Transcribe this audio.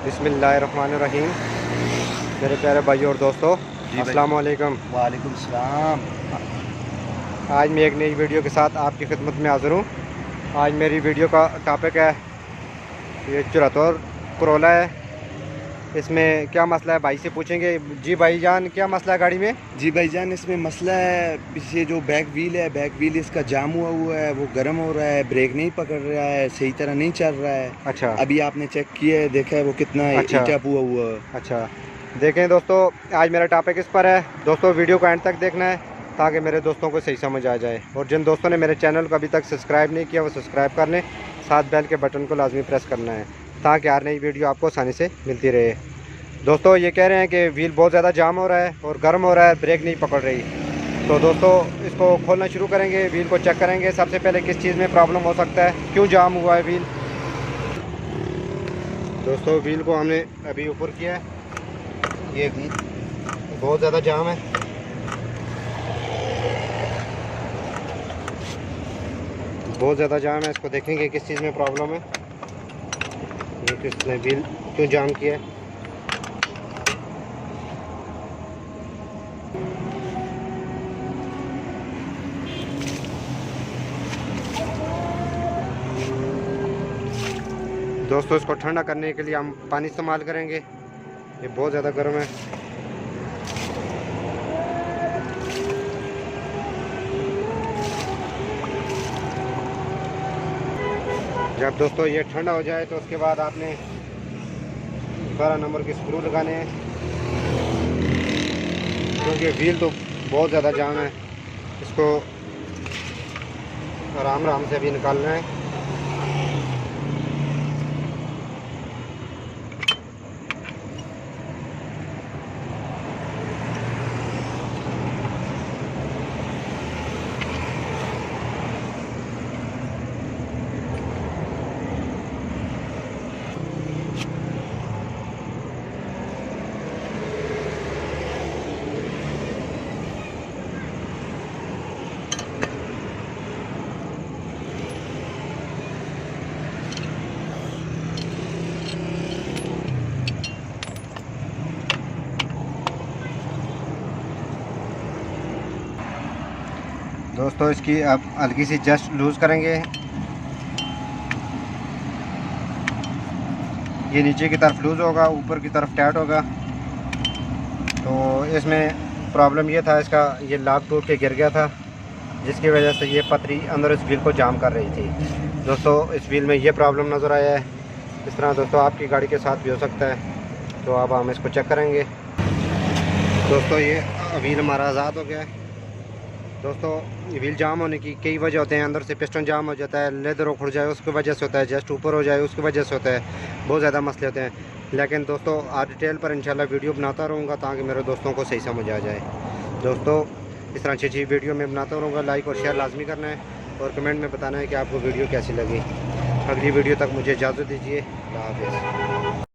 बिस्मिल्लाहिर्रहमानिर्रहीम। मेरे प्यारे भाइयों और दोस्तों, अस्सलाम वालेकुम। वालेकुम सलाम। आज मैं एक नई वीडियो के साथ आपकी खिदमत में हाज़िर हूँ। आज मेरी वीडियो का टॉपिक है ये 74 करोला है। इसमें क्या मसला है भाई से पूछेंगे। जी भाईजान, क्या मसला है गाड़ी में? जी भाईजान, इसमें मसला है पीछे जो बैक व्हील है, बैक व्हील इसका जाम हुआ है, वो गर्म हो रहा है, ब्रेक नहीं पकड़ रहा है, सही तरह नहीं चल रहा है। अच्छा अभी आपने चेक किया है, देखा है वो कितना अच्छा ईटा हुआ है। अच्छा, देखें दोस्तों, आज मेरा टॉपिक इस पर है। दोस्तों वीडियो को एंड तक देखना है ताकि मेरे दोस्तों को सही समझ आ जाए। और जिन दोस्तों ने मेरे चैनल को अभी तक सब्सक्राइब नहीं किया वो सब्सक्राइब कर लें, साथ बेल के बटन को लाजमी प्रेस करना है ताकि हर नई वीडियो आपको आसानी से मिलती रहे। दोस्तों ये कह रहे हैं कि व्हील बहुत ज़्यादा जाम हो रहा है और गर्म हो रहा है, ब्रेक नहीं पकड़ रही। तो दोस्तों इसको खोलना शुरू करेंगे, व्हील को चेक करेंगे। सबसे पहले किस चीज़ में प्रॉब्लम हो सकता है, क्यों जाम हुआ है व्हील। दोस्तों व्हील को हमने अभी ऊपर किया है, ये व्हील बहुत ज़्यादा जाम है। बहुत ज़्यादा जाम है, इसको देखेंगे किस चीज़ में प्रॉब्लम है, ये किसने व्हील क्यों जाम किया है। दोस्तों इसको ठंडा करने के लिए हम पानी इस्तेमाल करेंगे, ये बहुत ज़्यादा गर्म है। जब दोस्तों ये ठंडा हो जाए तो उसके बाद आपने 12 नंबर के स्क्रू लगाने हैं, क्योंकि व्हील तो बहुत ज़्यादा जाम है। इसको आराम आराम से अभी निकालना है। दोस्तों इसकी अब हल्की सी जस्ट लूज़ करेंगे, ये नीचे की तरफ लूज़ होगा, ऊपर की तरफ टाइट होगा। तो इसमें प्रॉब्लम ये था, इसका ये लॉक टूट के गिर गया था, जिसकी वजह से ये पतरी अंदर इस व्हील को जाम कर रही थी। दोस्तों इस व्हील में ये प्रॉब्लम नज़र आया है। इस तरह दोस्तों आपकी गाड़ी के साथ भी हो सकता है। तो अब हम इसको चेक करेंगे। दोस्तों ये व्हील हमारा आज़ाद हो गया है। दोस्तों व्हील जाम होने की कई वजह होते हैं। अंदर से पिस्टन जाम हो जाता है, लेदर उखड़ जाए उसकी वजह से होता है, जस्ट ऊपर हो जाए उसकी वजह से होता है, बहुत ज़्यादा मसले होते हैं। लेकिन दोस्तों आज डिटेल पर इंशाल्लाह वीडियो बनाता रहूँगा ताकि मेरे दोस्तों को सही समझ आ जाए। दोस्तों इस तरह अच्छी वीडियो में बनाता रहूँगा। लाइक और शेयर लाजमी करना है और कमेंट में बताना है कि आपको वीडियो कैसी लगी। अगली वीडियो तक मुझे इजाज़त दीजिए। अल्लाह हाफ़िज़।